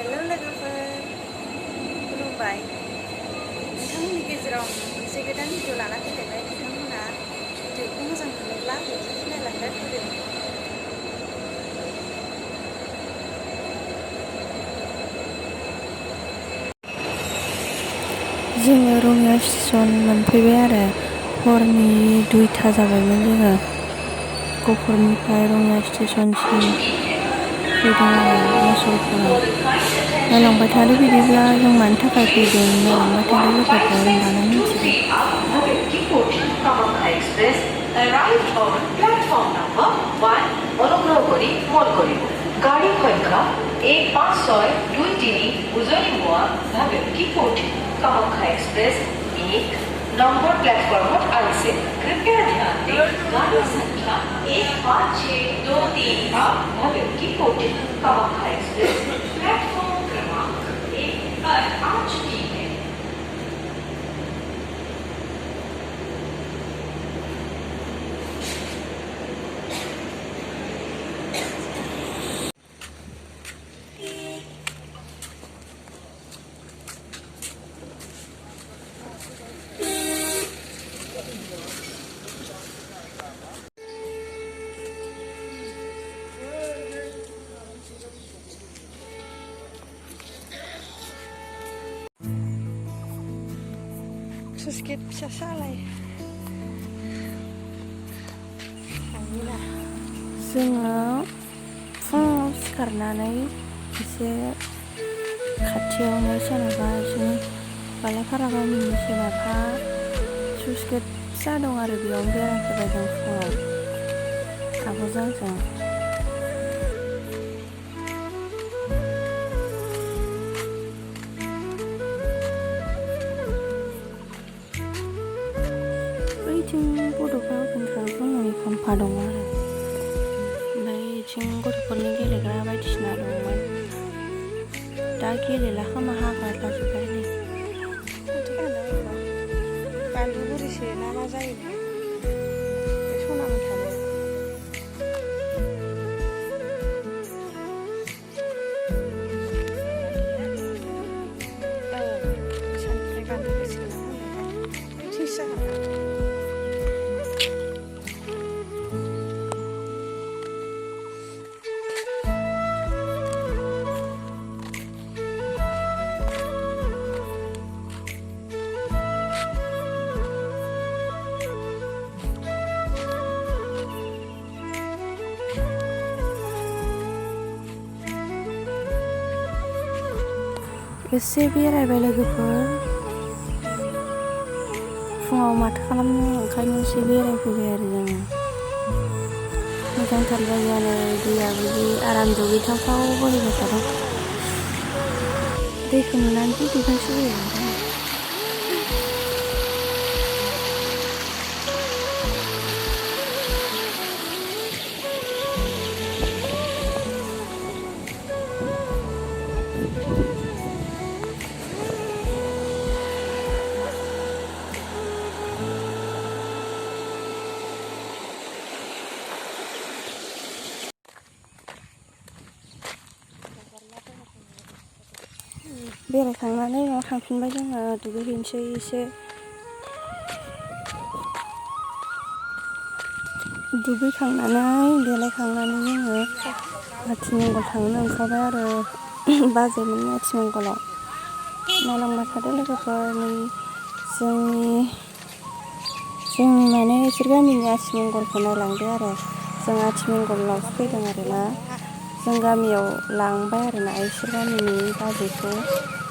हेल' लोगोफोर खुलुमबाय नोंथांमोननि गेजेराव मोनसे गोदान भिडिअ लाना फैलायबाय नोंथांमोना भिडिअखौ मोजां मोनोब्ला जोबजासे नायलांथारदो जोङो रङिया स्टेसन मोनफैबाय आरो हरनि 2टा जाबायमोन जोङो गहपुरनिफ्राय रङिया स्टेसनसिम फैदों आरो मुसलपुराव नायलांबाय थादो बिदिब्ला जों मानि थाखाय फैदों नायलांबाय थादो लोगोफोर होनबानो मिथिगोन गाड़ी संख्या 1523 उजनी हुआ भावेकी Kothi Kamakhya express 1 number platform पर आने से कृपया ध्यान दें गाड़ी संख्या 15623 भावेकी कोठी कामाख्या एक्सप्रेस प्लेटफॉर्म क्रमांक 1 पर आ चुकी है। सुसकेट फिसासालाय जोङो फुङाव सिखारनानै एसे खाथियावनो सोनाबा एसे बालाफारा गामिनि सोनाबहा सुसकेट फिसा दं आरो बेयावनो बेरायफैबाय जों फुङाव आब'जों आंजों बैथिं बड'फा ओनसोलफ्राव न'नि खाम्फा दं आरो ओमफ्राय बिथिं गथ'फोरनि गेलेग्रा बायदिसिना दंमोन दा गेलेला खोमा हाग्रा लाजोब्बाय नै बानलु बुरिसो ना मा जायो बे सनामोन थानाय साननिफ्राय बानलु बुरिसो ना होनलाय थिंसो एसे बेरायबाय लोगोफोर फुङाव माथो खालामनो ओंखायनो एसे बेरायफैबाय आरो जोङो मोजांथार जायगायानो दैयाबो जि आराम दुगैथावथाव बोहैबाय थादों दैखौ नुनानै दुगैनोसो लुबैयो बेरायखांनानै न'आव थांफिनबाय जोङो दुगैहैनोसै एसे दुगैखांनानै देलायखांनानै जोङो आथिमंगल थांनो ओंखारबाय आरो बाजैमोननि आथिमंगलाव नायलांबाय थादो लोगोफोर नै जोंनि माने इसोर गामिनि आथिमंगलखौ नायलांदो आरो जों आथिमंगलावसो फैदों आरोना जों गामियाव लांबाय आरोना इसोर गामिनि बाजैखौ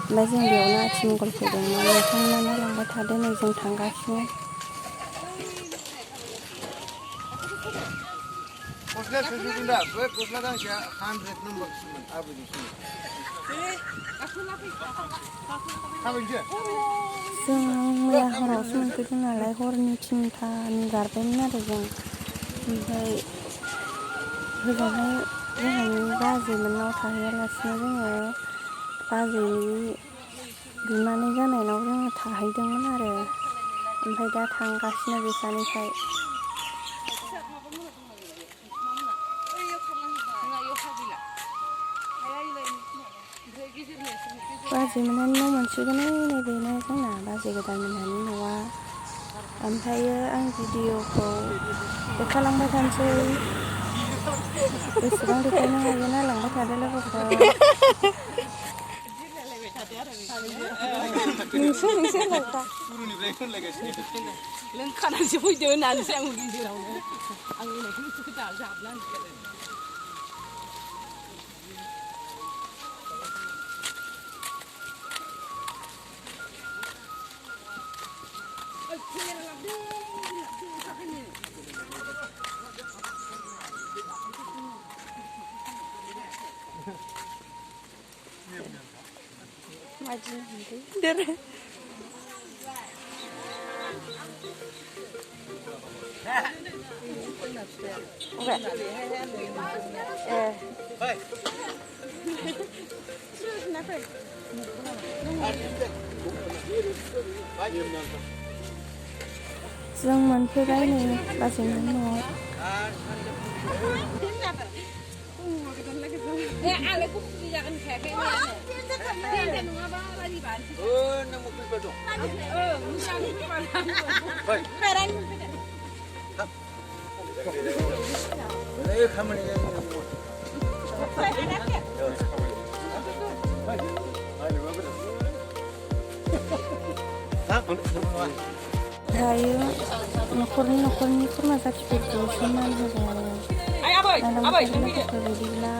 ओमफ्राय जों बेयावनो आथिमंगल फैदोंमोन नोंथांमोना नायलांबाय थादो नै जों थांगासिनो गस्ला सोजोबगोन दा बे गस्ला गांसेया 100 नम्बरसोमोन आबैनिसोमोन जों मैया हरावसो मोनफैदों नालाय हरनि 3टानि बारबायमोन आरो जों ओमफ्राय होजोंहाय जोंहानि बाजैमोननाव थाहैयालासिनो जोङो बाजैनि बिमानै जानायनाव जोङो थाहैदोंमोन आरो ओमफ्राय दा थांगासिनो बिसानिफ्राय बाजै मोनहानि न' मोनसिगोन नैबेनो जोंना बाजै गोदान मोनहानि न'आ ओमफ्रायो आं भिडिअखौ देखायलांबाय थानोसै बेसेबां देखायनो हायो नायलांबाय थादो लोगोफोर नोंसो होनलांखा लोंखानासो फैदो होननानैसो आं गिदिरावनो आं उनावखौ जाबनानै जों मोनफैबाय नै बाजैमोननि न'आव आंलाय गुफुर जागोन खायाखै नङाबा बायदिबा नों फैबाय दं खामानिया दायो न'खरनि खुरमा जाथिफोरखौ सनमान होबाय आरो बिदिब्ला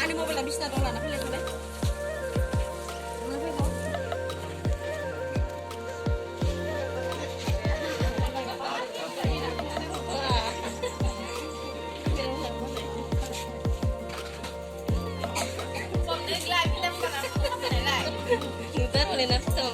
Ani mau bela bisa dong anak lihat boleh. Kita boleh nafsu.